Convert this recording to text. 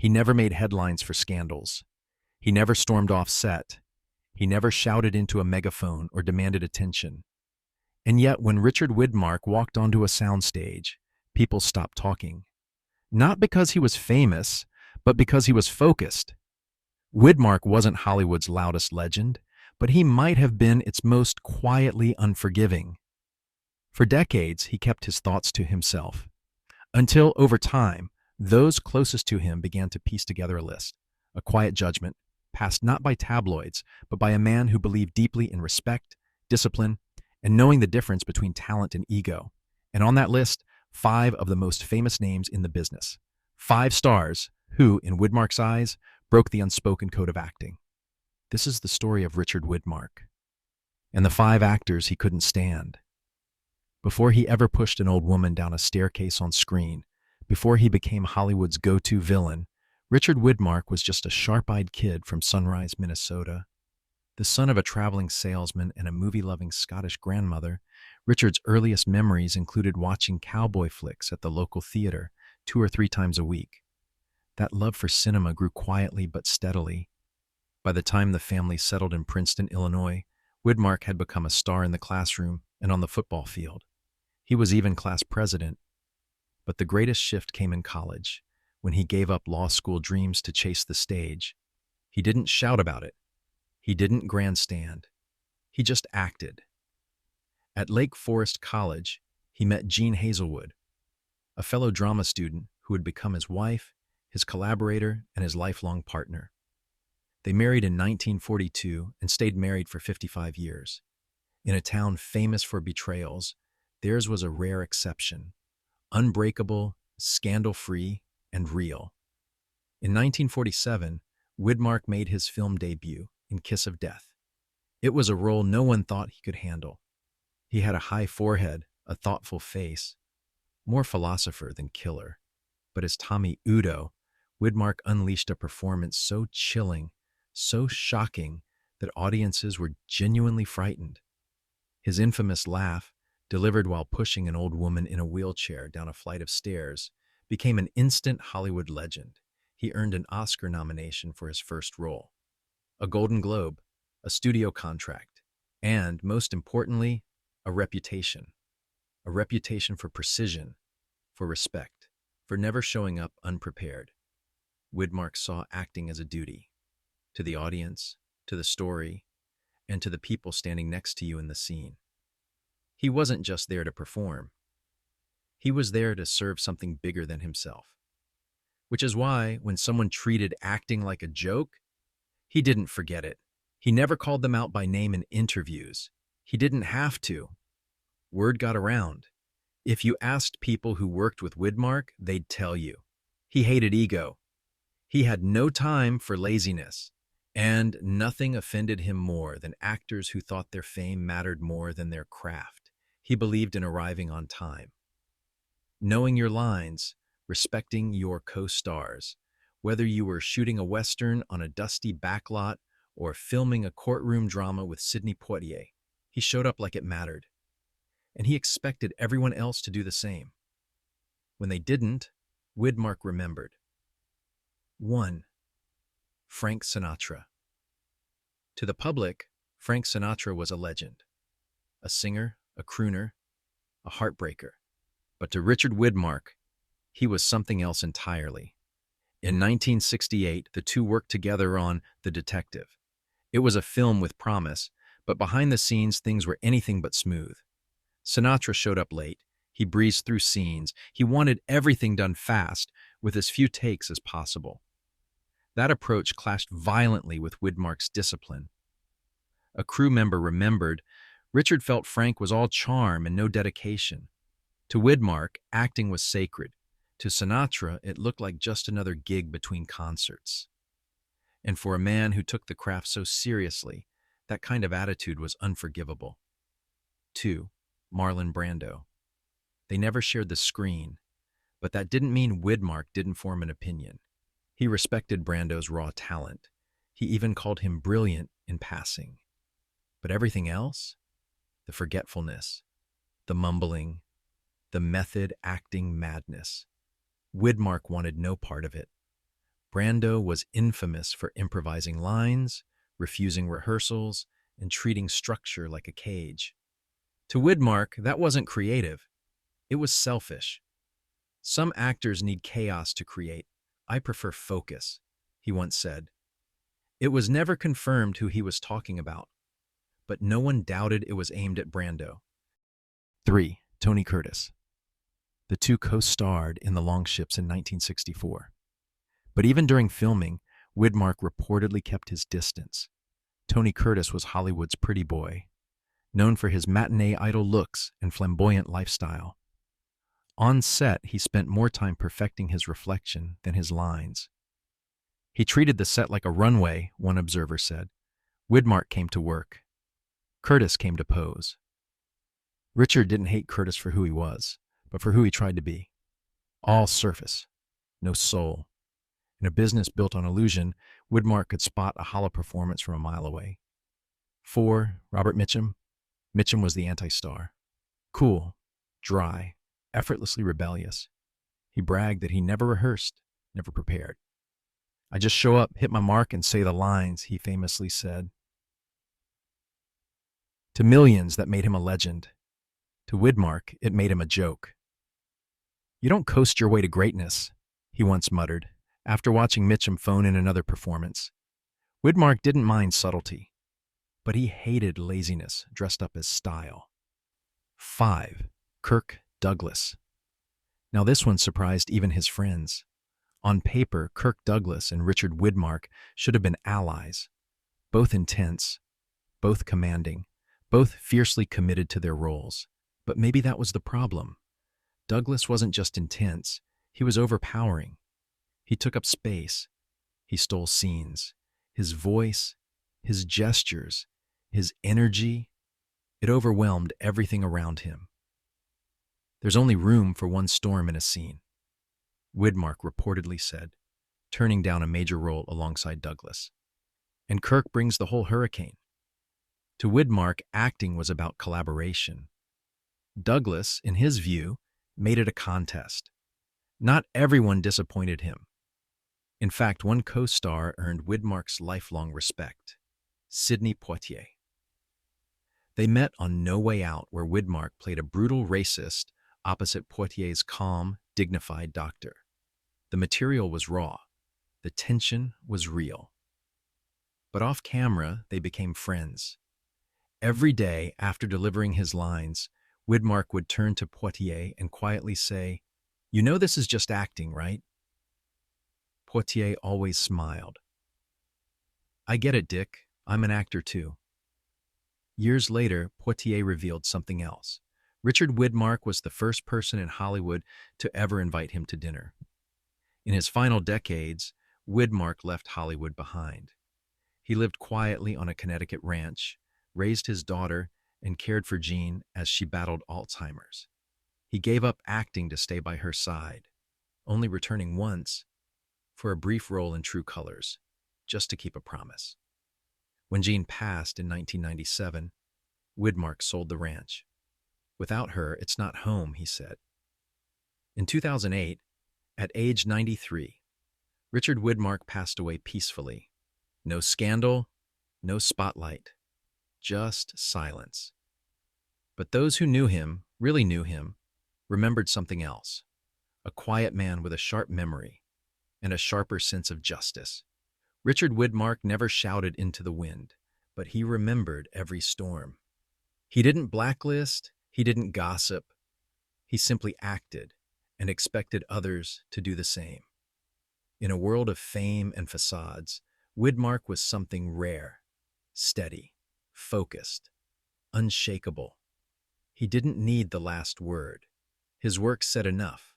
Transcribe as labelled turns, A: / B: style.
A: He never made headlines for scandals. He never stormed off set. He never shouted into a megaphone or demanded attention. And yet, when Richard Widmark walked onto a soundstage, people stopped talking. Not because he was famous, but because he was focused. Widmark wasn't Hollywood's loudest legend, but he might have been its most quietly unforgiving. For decades, he kept his thoughts to himself, until, over time, those closest to him began to piece together a list, a quiet judgment, passed not by tabloids, but by a man who believed deeply in respect, discipline, and knowing the difference between talent and ego. And on that list, 5 of the most famous names in the business. 5 stars who, in Widmark's eyes, broke the unspoken code of acting. This is the story of Richard Widmark and the 5 actors he couldn't stand. Before he ever pushed an old woman down a staircase on screen, before he became Hollywood's go-to villain, Richard Widmark was just a sharp-eyed kid from Sunrise, Minnesota. The son of a traveling salesman and a movie-loving Scottish grandmother, Richard's earliest memories included watching cowboy flicks at the local theater 2 or 3 times a week. That love for cinema grew quietly but steadily. By the time the family settled in Princeton, Illinois, Widmark had become a star in the classroom and on the football field. He was even class president. But the greatest shift came in college, when he gave up law school dreams to chase the stage. He didn't shout about it. He didn't grandstand. He just acted. At Lake Forest College, he met Jean Hazelwood, a fellow drama student who would become his wife, his collaborator, and his lifelong partner. They married in 1942 and stayed married for 55 years. In a town famous for betrayals, theirs was a rare exception, unbreakable, scandal-free, and real. In 1947, Widmark made his film debut in Kiss of Death. It was a role no one thought he could handle. He had a high forehead, a thoughtful face, more philosopher than killer. But as Tommy Udo, Widmark unleashed a performance so chilling, so shocking, that audiences were genuinely frightened. His infamous laugh, delivered while pushing an old woman in a wheelchair down a flight of stairs, became an instant Hollywood legend. He earned an Oscar nomination for his first role, a Golden Globe, a studio contract, and, most importantly, a reputation. A reputation for precision, for respect, for never showing up unprepared. Widmark saw acting as a duty, to the audience, to the story, and to the people standing next to you in the scene. He wasn't just there to perform. He was there to serve something bigger than himself. Which is why, when someone treated acting like a joke, he didn't forget it. He never called them out by name in interviews. He didn't have to. Word got around. If you asked people who worked with Widmark, they'd tell you. He hated ego. He had no time for laziness. And nothing offended him more than actors who thought their fame mattered more than their craft. He believed in arriving on time. Knowing your lines, respecting your co-stars. Whether you were shooting a Western on a dusty backlot or filming a courtroom drama with Sidney Poitier, he showed up like it mattered. And he expected everyone else to do the same. When they didn't, Widmark remembered. 1. Frank Sinatra. To the public, Frank Sinatra was a legend. A singer, a crooner, a heartbreaker. But to Richard Widmark, he was something else entirely. In 1968, the two worked together on The Detective. It was a film with promise, but behind the scenes things were anything but smooth. Sinatra showed up late. He breezed through scenes. He wanted everything done fast, with as few takes as possible. That approach clashed violently with Widmark's discipline. A crew member remembered, Richard felt Frank was all charm and no dedication. To Widmark, acting was sacred. To Sinatra, it looked like just another gig between concerts. And for a man who took the craft so seriously, that kind of attitude was unforgivable. 2. Marlon Brando. They never shared the screen, but that didn't mean Widmark didn't form an opinion. He respected Brando's raw talent. He even called him brilliant in passing. But everything else? The forgetfulness, the mumbling, the method acting madness. Widmark wanted no part of it. Brando was infamous for improvising lines, refusing rehearsals, and treating structure like a cage. To Widmark, that wasn't creative. It was selfish. Some actors need chaos to create. I prefer focus, he once said. It was never confirmed who he was talking about, but no one doubted it was aimed at Brando. 3. Tony Curtis. The two co-starred in The Longships in 1964. But even during filming, Widmark reportedly kept his distance. Tony Curtis was Hollywood's pretty boy, known for his matinee idol looks and flamboyant lifestyle. On set, he spent more time perfecting his reflection than his lines. He treated the set like a runway, one observer said. Widmark came to work. Curtis came to pose. Richard didn't hate Curtis for who he was, but for who he tried to be. All surface, no soul. In a business built on illusion, Widmark could spot a hollow performance from a mile away. 4. Robert Mitchum. Mitchum was the anti-star. Cool, dry, effortlessly rebellious. He bragged that he never rehearsed, never prepared. I just show up, hit my mark, and say the lines, he famously said. To millions, that made him a legend. To Widmark, it made him a joke. You don't coast your way to greatness, he once muttered, after watching Mitchum phone in another performance. Widmark didn't mind subtlety, but he hated laziness dressed up as style. 5. Kirk Douglas. Now this one surprised even his friends. On paper, Kirk Douglas and Richard Widmark should have been allies, both intense, both commanding, both fiercely committed to their roles. But maybe that was the problem. Douglas wasn't just intense, he was overpowering. He took up space. He stole scenes. His voice, his gestures, his energy, it overwhelmed everything around him. There's only room for one storm in a scene, Widmark reportedly said, turning down a major role alongside Douglas. And Kirk brings the whole hurricane. To Widmark, acting was about collaboration. Douglas, in his view, made it a contest. Not everyone disappointed him. In fact, one co-star earned Widmark's lifelong respect, Sidney Poitier. They met on No Way Out, where Widmark played a brutal racist opposite Poitier's calm, dignified doctor. The material was raw. The tension was real. But off camera, they became friends. Every day, after delivering his lines, Widmark would turn to Poitier and quietly say, "You know this is just acting, right?" Poitier always smiled. "I get it, Dick. I'm an actor too." Years later, Poitier revealed something else. Richard Widmark was the first person in Hollywood to ever invite him to dinner. In his final decades, Widmark left Hollywood behind. He lived quietly on a Connecticut ranch, raised his daughter, and cared for Jean as she battled Alzheimer's. He gave up acting to stay by her side, only returning once for a brief role in True Colors, just to keep a promise. When Jean passed in 1997, Widmark sold the ranch. "Without her, it's not home," he said. In 2008, at age 93, Richard Widmark passed away peacefully. No scandal, no spotlight, just silence. But those who knew him, really knew him, remembered something else. A quiet man with a sharp memory and a sharper sense of justice. Richard Widmark never shouted into the wind, but he remembered every storm. He didn't blacklist, he didn't gossip. He simply acted and expected others to do the same. In a world of fame and facades, Widmark was something rare, steady, focused, unshakable. He didn't need the last word. His work said enough.